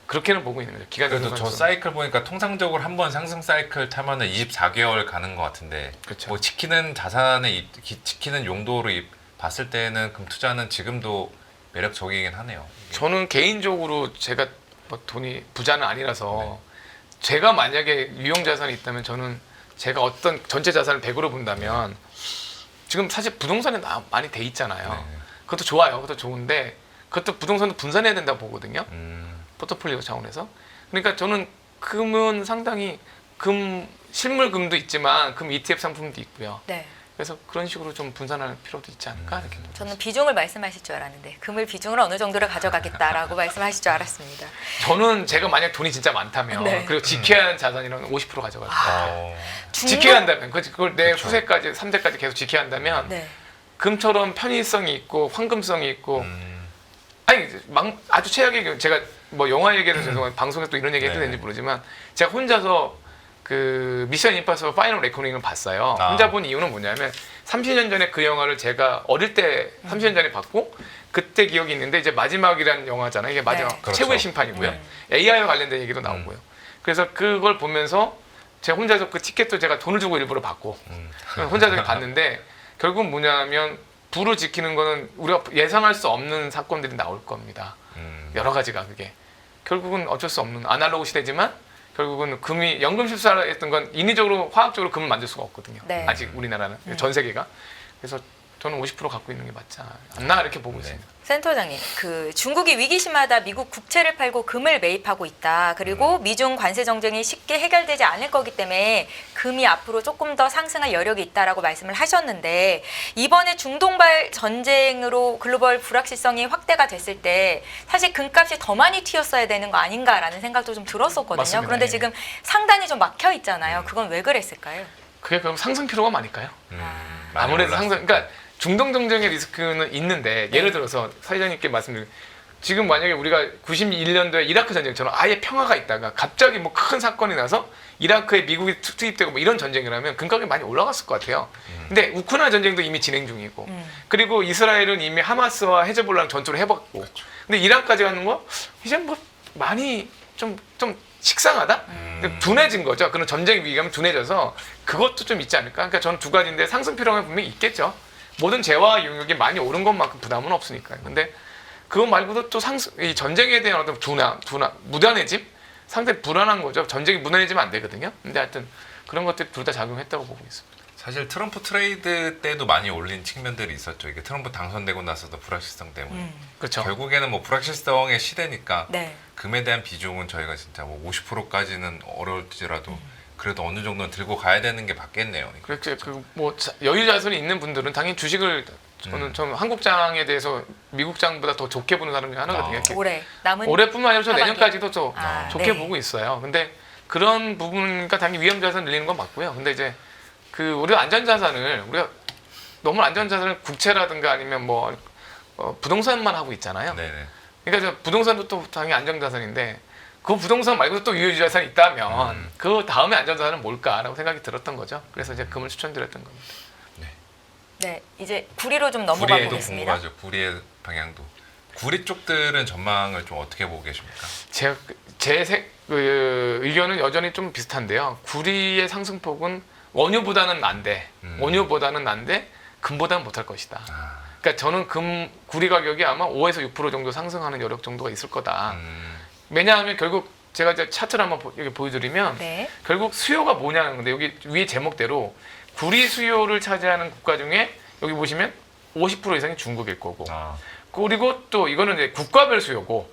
그렇게는 보고 있는 거죠. 기간 종료 그래도 저 가능성. 사이클 보니까 통상적으로 한 번 상승 사이클 타면은 24개월 가는 것 같은데 그렇죠. 뭐 지키는 자산의 지키는 용도로 봤을 때는 금 투자는 지금도 매력적이긴 하네요. 이게. 저는 개인적으로 제가 뭐 돈이 부자는 아니라서 제가 만약에 유형 자산이 있다면 저는 제가 어떤 전체 자산을 100으로 본다면 지금 사실 부동산에 많이 돼 있잖아요. 네. 그것도 좋아요. 그것도 좋은데 그것도 부동산도 분산해야 된다고 보거든요. 음, 포트폴리오 차원에서. 그러니까 저는 금은 상당히 실물금도 있지만 금 ETF 상품도 있고요. 네. 그래서 그런 식으로 좀 분산할 필요도 있지 않을까 이렇게. 저는 비중을 말씀하실 줄 알았는데 금을 비중을 어느 정도를 가져가겠다라고 말씀하실 줄 알았습니다. 저는 제가 만약 돈이 진짜 많다면 네. 그리고 지켜야 하는 자산이라면 50% 가져갈 거예요. 중동? 지켜야 한다면 그걸 내 그렇죠. 후세까지 3대까지 계속 지켜야 한다면 네. 금처럼 편의성이 있고 황금성이 있고 음, 아니 아주 최악의 경우 제가 뭐 영화 얘기해서 죄송한데 방송에서 또 이런 얘기 해도 네. 되는지 모르지만 제가 혼자서 그 미션 임파서블 파이널 레코닝을 봤어요. 아. 혼자 본 이유는 뭐냐면 30년 전에 그 영화를 제가 어릴 때 30년 전에 봤고 그때 기억이 있는데 이제 마지막이라는 영화잖아요. 이게 마지막 네. 그렇죠. 최후의 심판이고요. 음. AI와 관련된 얘기도 나오고요. 그래서 그걸 보면서 제가 혼자서 그 티켓도 제가 돈을 주고 일부러 받고 혼자서 봤는데 결국 뭐냐면 불을 지키는 거는 우리가 예상할 수 없는 사건들이 나올 겁니다. 여러 가지가 그게 결국은 어쩔 수 없는 아날로그 시대지만 결국은 금이 연금 실수했던 건 인위적으로 화학적으로 금을 만들 수가 없거든요. 네. 아직 우리나라는 전 세계가 그래서 저는 50% 갖고 있는 게 맞지 않나 이렇게 보고 네. 있습니다. 센터장님, 그 중국이 위기시마다 미국 국채를 팔고 금을 매입하고 있다. 그리고 미중 관세 정쟁이 쉽게 해결되지 않을 거기 때문에 금이 앞으로 조금 더 상승할 여력이 있다라고 말씀을 하셨는데 이번에 중동발 전쟁으로 글로벌 불확실성이 확대가 됐을 때 사실 금값이 더 많이 튀었어야 되는 거 아닌가라는 생각도 좀 들었었거든요. 맞습니다. 그런데 예. 지금 상단이 좀 막혀 있잖아요. 그건 왜 그랬을까요? 그게 그럼 상승 필요가 많을까요? 많이 아무래도 올랐을 상승, 그러니까 중동 정쟁의 리스크는 있는데 예를 들어서 사회자님께 말씀드린 지금 만약에 우리가 91년도에 이라크 전쟁처럼 아예 평화가 있다가 갑자기 뭐 큰 사건이 나서 이라크에 미국이 투입되고 뭐 이런 전쟁이라면 금값이 많이 올라갔을 것 같아요. 근데 우크라이나 전쟁도 이미 진행 중이고 그리고 이스라엘은 이미 하마스와 헤즈볼라랑 전투를 해봤고 근데 이란까지 가는 거 이제 뭐 많이 좀 식상하다? 둔해진 거죠. 그런 전쟁 위기감이 둔해져서 그것도 좀 있지 않을까? 그러니까 저는 두 가지인데 상승 필요가 분명히 있겠죠. 모든 재화 용역이 많이 오른 것만큼 부담은 없으니까요. 근데 그거 말고도 또 이 전쟁에 대한 어떤 무단해짐? 상당히 불안한 거죠. 전쟁이 무단해지면 안 되거든요. 근데 하여튼 그런 것들이 둘 다 작용했다고 보고 있습니다. 사실 트럼프 트레이드 때도 많이 올린 측면들이 있었죠. 이게 트럼프 당선되고 나서도 불확실성 때문에. 그렇죠. 결국에는 뭐 불확실성의 시대니까 네. 금에 대한 비중은 저희가 진짜 뭐 50%까지는 어려울지라도 그래도 어느 정도는 들고 가야 되는 게 맞겠네요. 그렇죠. 그뭐 여유 자산이 있는 분들은 당연히 주식을 저는 한국장에 대해서 미국장보다 더 좋게 보는 사람 중에 하나거든요. 이렇게 올해 남은 올해뿐만 아니라 저 하반기. 내년까지도 또 아, 좋게 네. 보고 있어요. 근데 그런 부분과 당연히 위험 자산 늘리는 건 맞고요. 근데 이제 우리가 안전 자산을 우리가 너무 안전 자산을 국채라든가 아니면 뭐 부동산만 하고 있잖아요. 네네. 그러니까 저 부동산도 또 당연히 안전 자산인데 그 부동산 말고도 또 유효 자산이 있다면 그 다음에 안전 자산은 뭘까라고 생각이 들었던 거죠. 그래서 이제 금을 추천드렸던 겁니다. 네, 이제 구리로 좀 넘어가 구리에도 보겠습니다. 궁금하죠. 구리의 방향도. 구리 쪽들은 전망을 좀 어떻게 보고 계십니까? 제 의견은 여전히 좀 비슷한데요. 구리의 상승폭은 원유보다는 난데 금보다는 못할 것이다. 그러니까 저는 구리 가격이 아마 5에서 6% 정도 상승하는 여력 정도가 있을 거다. 왜냐하면 결국 제가 이제 차트를 한번 여기 보여드리면 네. 결국 수요가 뭐냐는 건데 여기 위에 제목대로 구리 수요를 차지하는 국가 중에 여기 보시면 50% 이상이 중국일 거고 그리고 또 이거는 이제 국가별 수요고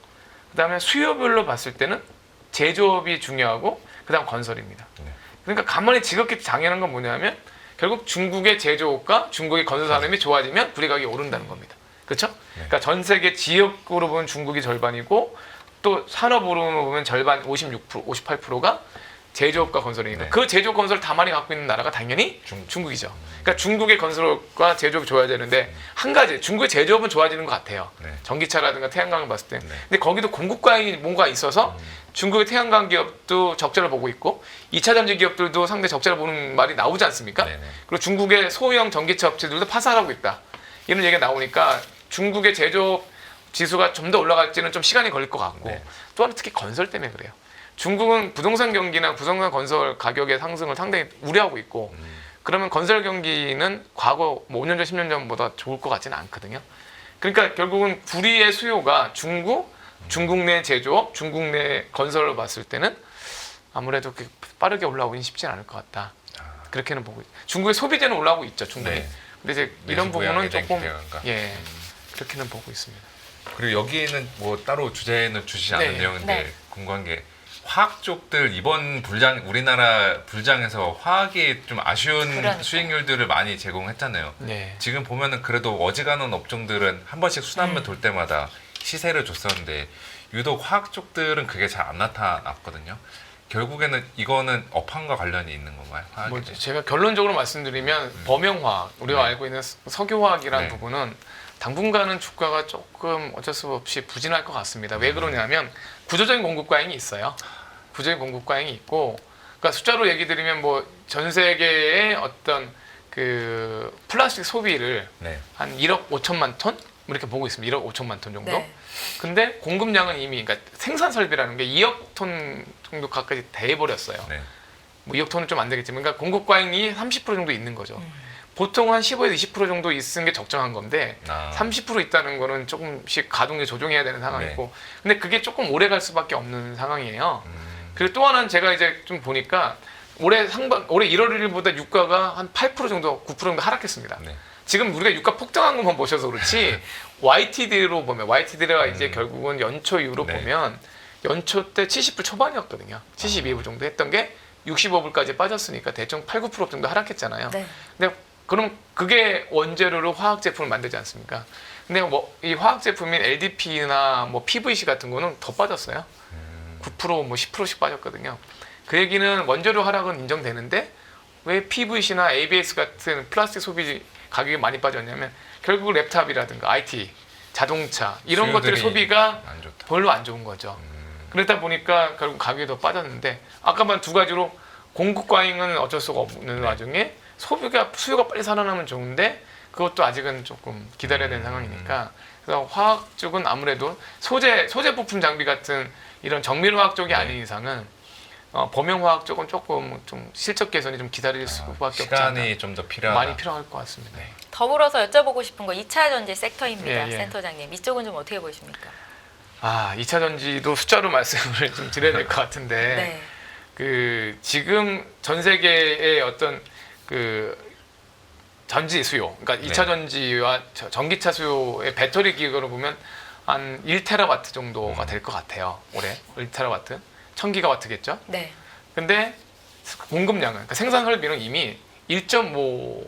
그다음에 수요별로 봤을 때는 제조업이 중요하고 그다음 건설입니다. 그러니까 가만히 지극히 당연한 건 뭐냐면 결국 중국의 제조업과 중국의 건설 산업이 좋아지면 구리 가격이 오른다는 겁니다. 그렇죠? 그러니까 전 세계 지역으로 보면 중국이 절반이고 또 산업으로 보면 절반 56%, 58%가 제조업과 건설이니까 그 제조업 건설 다 많이 갖고 있는 나라가 당연히 중국이죠. 그러니까 중국의 건설과 제조업이 좋아지는데 한 가지 중국의 제조업은 좋아지는 것 같아요. 전기차라든가 태양광을 봤을 때. 근데 거기도 공급 과잉이 뭔가 있어서 중국의 태양광 기업도 적자를 보고 있고 2차 전지 기업들도 상당히 적자를 보는 말이 나오지 않습니까? 그리고 중국의 소형 전기차 업체들도 파산하고 있다. 이런 얘기가 나오니까 중국의 제조업 지수가 좀 더 올라갈지는 좀 시간이 걸릴 것 같고 또 하나 특히 건설 때문에 그래요. 중국은 부동산 경기나 부동산 건설 가격의 상승을 상당히 우려하고 있고 그러면 건설 경기는 과거 뭐 5년 전, 10년 전보다 좋을 것 같지는 않거든요. 그러니까 결국은 구리의 수요가 중국 내 제조업, 중국 내 건설을 봤을 때는 아무래도 빠르게 올라오긴 쉽지는 않을 것 같다. 그렇게는 보고 있죠. 중국의 소비재는 올라오고 있죠, 충분히. 근데 이제 이런 부분은 조금 그렇게는 보고 있습니다. 그리고 여기에는 뭐 따로 주제는 주시지 않은 내용인데 궁금한 게 화학 쪽들 이번 우리나라 불장에서 화학이 좀 아쉬운 수익률들을 많이 제공했잖아요. 지금 보면은 그래도 어지간한 업종들은 한 번씩 순환매 돌 때마다 시세를 줬었는데 유독 화학 쪽들은 그게 잘 안 나타났거든요. 결국에는 이거는 업황과 관련이 있는 건가요? 뭐 제가 결론적으로 말씀드리면 범용화학, 우리가 알고 있는 석유화학이라는 부분은 당분간은 주가가 조금 어쩔 수 없이 부진할 것 같습니다. 왜 그러냐면 구조적인 공급 과잉이 있어요. 구조적인 공급 과잉이 있고, 그러니까 숫자로 얘기 드리면 뭐 전 세계의 어떤 그 플라스틱 소비를 한 1억 5천만 톤 이렇게 보고 있습니다. 1억 5천만 톤 정도. 근데 공급량은 이미 그러니까 생산 설비라는 게 2억 톤 정도 가까이 돼버렸어요. 뭐 2억 톤은 좀 안 되겠지만, 그러니까 공급 과잉이 30% 정도 있는 거죠. 보통 한 15에서 20% 정도 있는 게 적정한 건데 30% 있다는 거는 조금씩 가동률 조정해야 되는 상황이고 근데 그게 조금 오래 갈 수밖에 없는 상황이에요. 그리고 또 하나는 제가 이제 좀 보니까 올해 1월 1일보다 유가가 한 8% 정도, 9% 정도 하락했습니다. 지금 우리가 유가 폭등한 것만 보셔서 그렇지 YTD로 보면 YTD가 이제 결국은 연초 이후로 네. 보면 연초 때 70불 초반이었거든요. 72불 정도 했던 게 65불까지 빠졌으니까 대충 8, 9% 정도 하락했잖아요. 네. 근데 그럼 그게 원재료로 화학 제품을 만들지 않습니까? 근데 뭐 이 화학 제품인 LDP나 뭐 PVC 같은 거는 더 빠졌어요. 9% 뭐 10%씩 빠졌거든요. 그 얘기는 원재료 하락은 인정되는데 왜 PVC나 ABS 같은 플라스틱 소비 가격이 많이 빠졌냐면 결국 랩탑이라든가 IT, 자동차 이런 것들의 수요들이 소비가 안 좋다. 별로 안 좋은 거죠. 그러다 보니까 결국 가격이 더 빠졌는데 아까 만 두 가지로 공급 과잉은 어쩔 수가 없는 와중에 수요가 빨리 살아나면 좋은데 그것도 아직은 조금 기다려야 되는 상황이니까 그래서 화학 쪽은 아무래도 소재 부품 장비 같은 이런 정밀화학 쪽이 아닌 이상은 범용화학 쪽은 조금 좀 실적 개선이 좀 기다릴 수밖에 없지 않나. 시간이 좀 더 필요하다. 많이 필요할 것 같습니다. 더불어서 여쭤보고 싶은 거 2차 전지 섹터입니다. 예, 예. 센터장님. 이쪽은 좀 어떻게 보십니까? 2차 전지도 숫자로 말씀을 좀 드려야 될 것 같은데 네. 그 지금 전 세계의 어떤 그 전지 수요, 그러니까 2차 전지와 전기차 수요의 배터리 기획으로 보면 한 1테라와트 정도가 될 것 같아요. 올해 1테라와트, 1000기가와트겠죠. 네. 근데 공급량은 그러니까 생산 설비는 이미 1.5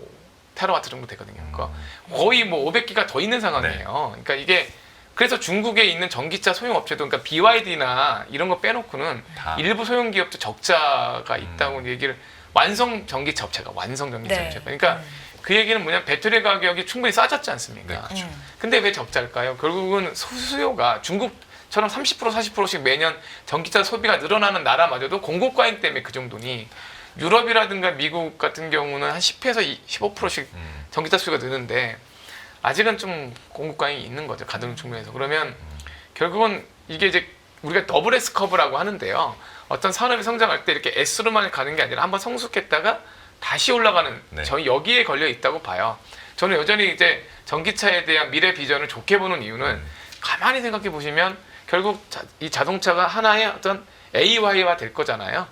테라와트 정도 되거든요. 그러니까 거의 뭐 500기가 더 있는 상황이에요. 그러니까 이게 그래서 중국에 있는 전기차 소형 업체도 그러니까 BYD나 이런 거 빼놓고는 다. 일부 소형 기업도 적자가 있다고 얘기를 완성 전기차 업체가 완성 전기차 네. 업체가 그러니까 그 얘기는 뭐냐면 배터리 가격이 충분히 싸졌지 않습니까? 네, 그렇죠. 근데 왜 적자일까요? 결국은 수요가 중국처럼 30% 40%씩 매년 전기차 소비가 늘어나는 나라마저도 공급 과잉 때문에 그 정도니 유럽이라든가 미국 같은 경우는 한 10에서 15%씩 전기차 수요가 느는데 아직은 좀 공급 과잉이 있는 거죠. 가동 측면에서. 그러면 결국은 이게 이제 우리가 더블 S 커브라고 하는데요. 어떤 산업이 성장할 때 이렇게 S로만 가는 게 아니라 한번 성숙했다가 다시 올라가는 네. 저희 여기에 걸려 있다고 봐요. 저는 여전히 이제 전기차에 대한 미래 비전을 좋게 보는 이유는 가만히 생각해 보시면 결국 이 자동차가 하나의 어떤 AI화 될 거잖아요.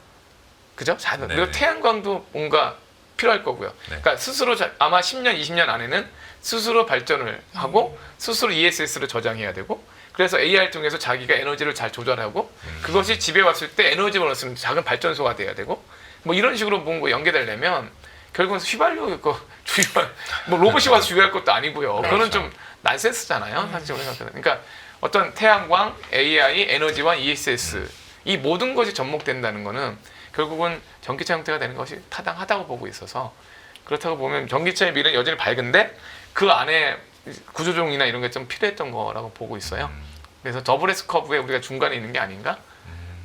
그죠? 네. 그리고 태양광도 뭔가 필요할 거고요. 네. 그러니까 스스로 아마 10년, 20년 안에는 스스로 발전을 하고 스스로 ESS를 저장해야 되고 그래서 AI를 통해서 자기가 에너지를 잘 조절하고 그것이 집에 왔을 때 에너지를 얻으면 작은 발전소가 돼야 되고 뭐 이런 식으로 뭔가 연계되려면 결국은 휘발유 뭐 로봇이 와서 주유할 것도 아니고요. 그거는 좀 난센스잖아요. 사실 우리가 생각하면. 그러니까 어떤 태양광, AI, 에너지와 ESS 이 모든 것이 접목된다는 거는 결국은 전기차 형태가 되는 것이 타당하다고 보고 있어서 그렇다고 보면 전기차의 미래는 여전히 밝은데 그 안에 구조종이나 이런 게 좀 필요했던 거라고 보고 있어요. 그래서 더블 S 커브에 우리가 중간에 있는 게 아닌가?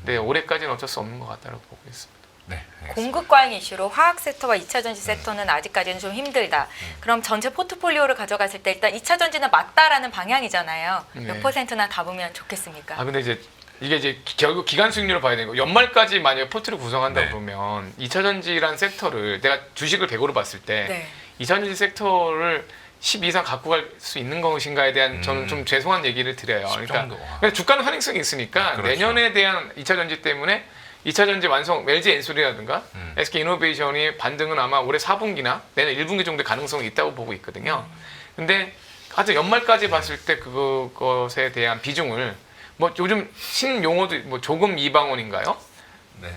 네, 올해까지는 어쩔 수 없는 것 같다고 보고 있습니다. 네, 알겠습니다. 공급 과잉 이슈로 화학 섹터와 2차 전지 섹터는 아직까지는 좀 힘들다. 그럼 전체 포트폴리오를 가져갔을 때 일단 2차 전지는 맞다라는 방향이잖아요. 네. 몇 %나 가보면 좋겠습니까? 근데 이제 이게 이제 결국 기간 수익률을 봐야 되고 연말까지 만약에 포트를 구성한다 네. 그러면 2차 전지란 섹터를 내가 주식을 100으로 봤을 때 네. 2차 전지 섹터를 10 이상 갖고 갈 수 있는 것인가에 대한 저는 좀 죄송한 얘기를 드려요. 10 그러니까 정도. 그냥 주가는 환행성이 있으니까 그렇죠. 내년에 대한 2차 전지 때문에 2차 전지 완성 LG 엔솔이라든가 SK 이노베이션이 반등은 아마 올해 4분기나 내년 1분기 정도의 가능성이 있다고 보고 있거든요. 근데 아주 연말까지 봤을 때 그것에 대한 비중을 뭐 요즘 신용어도 뭐 조금 이방원인가요? 네,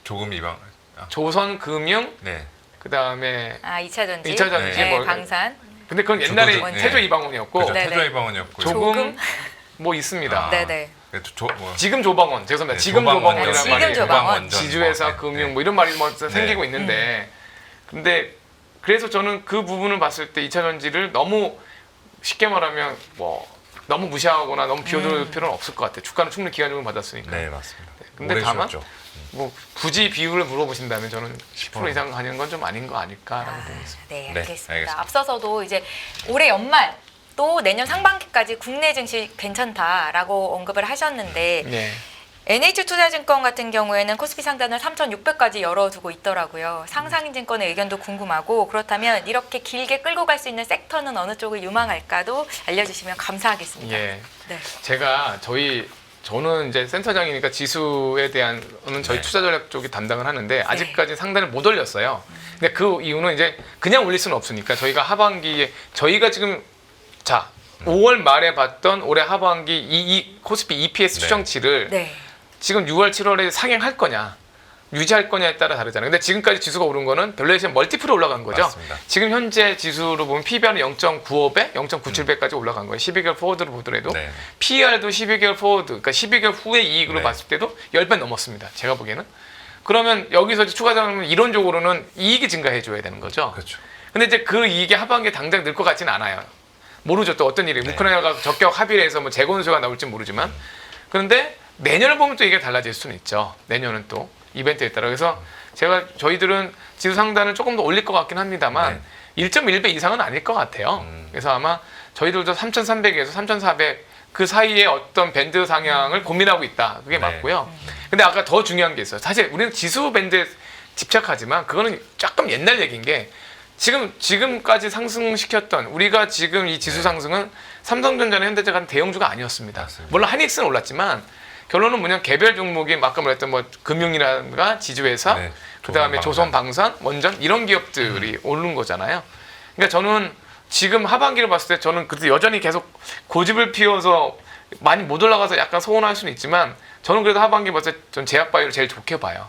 조금 이방. 조선금융 네, 그다음에 2차 전지. 2차 전지 네, 뭐 방산. 근데 그건 옛날에 조금, 태조 네. 이방원이었고 그렇죠. 네네. 태조 이방원이었고요. 조금 뭐 있습니다. 아. 네네. 지금 조방원 죄송합니다. 네, 지금 조방원이라는 지금 말이 조방원. 지주회사 네, 금융 네. 뭐 이런 말이 뭐 생기고 있는데 근데 그래서 저는 그 부분을 봤을 때 2차 전지를 너무 쉽게 말하면 뭐 너무 무시하거나 너무 비워둘 필요는 없을 것 같아요. 주가는 충분히 기간적으로 받았으니까. 네, 맞습니다. 근데 오래 다만 쉬었죠. 뭐 굳이 비율을 물어보신다면 저는 10% 이상 가는 건 좀 아닌 거 아닐까라고 보고 있습니다. 네, 네, 알겠습니다. 알겠습니다. 앞서서도 이제 올해 연말 또 내년 상반기까지 국내 증시 괜찮다라고 언급을 하셨는데 네. NH투자증권 같은 경우에는 코스피 상단을 3,600까지 열어두고 있더라고요. 상상인증권의 의견도 궁금하고 그렇다면 이렇게 길게 끌고 갈 수 있는 섹터는 어느 쪽을 유망할까도 알려주시면 감사하겠습니다. 예. 네. 제가 저는 이제 센터장이니까 지수에 대한 저희 네. 투자 전략 쪽이 담당을 하는데 아직까지 상단을 못 올렸어요. 근데 그 이유는 이제 그냥 올릴 수는 없으니까 저희가 하반기에 저희가 지금 자 5월 말에 봤던 올해 하반기 이 코스피 EPS 네. 추정치를 네. 지금 6월 7월에 상향할 거냐 유지할 거냐에 따라 다르잖아요. 근데 지금까지 지수가 오른 거는 밸류에이션 멀티플이 올라간 거죠. 맞습니다. 지금 현재 지수로 보면 PBR은 0.95배, 0.97배까지 올라간 거예요. 12개월 포워드로 보더라도 네. PER도 12개월 포워드, 그러니까 12개월 후의 이익으로 네. 봤을 때도 10배 넘었습니다. 제가 보기에는. 그러면 여기서 이제 추가 자금은 이론적으로는 이익이 증가해 줘야 되는 거죠. 그렇죠. 근데 이제 그 이익이 하반기에 당장 늘 것 같지는 않아요. 모르죠. 또 어떤 일이 네. 우크라이나가 적격 합의를 해서 뭐 재건수가 나올지 모르지만 그런데 내년을 보면 또 이게 달라질 수는 있죠. 내년은 또 이벤트에 따라. 그래서 저희들은 지수 상단을 조금 더 올릴 것 같긴 합니다만 1.1배 이상은 아닐 것 같아요. 그래서 아마 저희들도 3,300에서 3,400 그 사이에 어떤 밴드 상향을 고민하고 있다. 그게 네. 맞고요. 근데 아까 더 중요한 게 있어요. 사실 우리는 지수 밴드에 집착하지만 그거는 조금 옛날 얘기인 게 지금까지 상승시켰던 우리가 지금 이 지수 상승은 삼성전자나 현대차 같은 대형주가 아니었습니다. 맞습니다. 물론 하이닉스는 올랐지만 결론은 뭐냐면 개별 종목이 아까 말했던 뭐 금융이라든가 지주회사 네. 그다음에 조선방산, 원전 이런 기업들이 오른 거잖아요. 그러니까 저는 지금 하반기를 봤을 때 저는 그래도 여전히 계속 고집을 피워서 많이 못 올라가서 약간 서운할 수는 있지만 저는 그래도 하반기 봤을 때 전 제약바이오를 제일 좋게 봐요.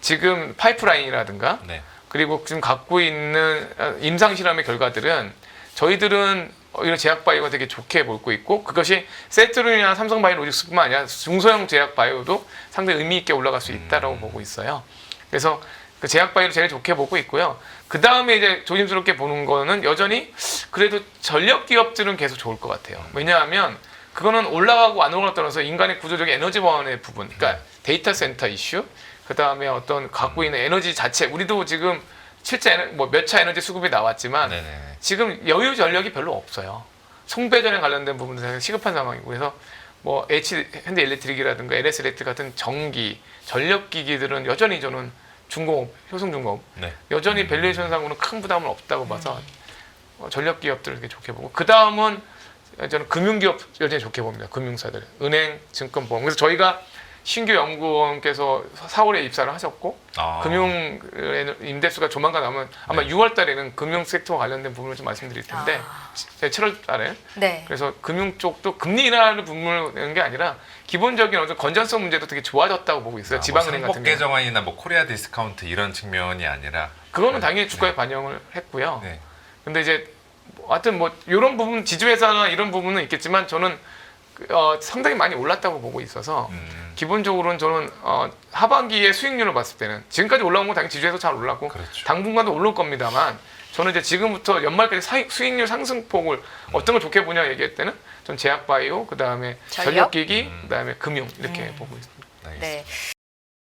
지금 파이프라인이라든가 네. 그리고 지금 갖고 있는 임상 실험의 결과들은 저희들은 이런 제약바이오가 되게 좋게 보고 있고 그것이 세트론이나 삼성바이오로직스뿐만 아니라 중소형 제약바이오도 상당히 의미 있게 올라갈 수 있다라고 보고 있어요. 그래서 그 제약바이오를 제일 좋게 보고 있고요. 그 다음에 이제 조심스럽게 보는 거는 여전히 그래도 전력 기업들은 계속 좋을 것 같아요. 왜냐하면 그거는 올라가고 안 올라가고 떠나서 인간의 구조적인 에너지원의 부분, 그러니까 데이터 센터 이슈, 그 다음에 어떤 갖고 있는 에너지 자체, 우리도 지금 실제 뭐 몇 차 에너지 수급이 나왔지만 네네. 지금 여유 전력이 별로 없어요. 송배전에 관련된 부분도 시급한 상황이고 그래서 뭐 현대일렉트릭이라든가 LS엘렉트릭 같은 전기, 전력기기들은 여전히 저는 중공업, 효성중공업 네. 여전히 밸류에이션상으로는 큰 부담은 없다고 봐서 전력기업들을 이렇게 좋게 보고 그 다음은 저는 금융기업 여전히 좋게 봅니다. 금융사들, 은행, 증권보험. 그래서 저희가 신규 연구원께서 4월에 입사를 하셨고 금융 임대수가 조만간 나오면 아마 네. 6월 달에는 금융 섹터와 관련된 부분을 좀 말씀드릴 텐데 7월 달에 네. 그래서 금융 쪽도 금리 인하를 부분을 게 아니라 기본적인 어떤 건전성 문제도 되게 좋아졌다고 보고 있어요. 지방은행 뭐 같은 상복 경우. 개정안이나 뭐 코리아 디스카운트 이런 측면이 아니라 그거는 당연히 주가에 반영을 했고요. 네. 근데 이제 하여튼 뭐 이런 부분 지주회사나 이런 부분은 있겠지만 저는 상당히 많이 올랐다고 보고 있어서 기본적으로는 저는 하반기에 수익률을 봤을 때는 지금까지 올라온 건 당연히 지주회사 잘 올랐고 그렇죠. 당분간도 오를 겁니다만 저는 이제 지금부터 연말까지 수익률 상승폭을 어떤 걸 좋게 보냐 얘기할 때는 전 제약바이오, 그 다음에 전력? 전력기기, 그 다음에 금융 이렇게 보고 있습니다. 알겠습니다. 네.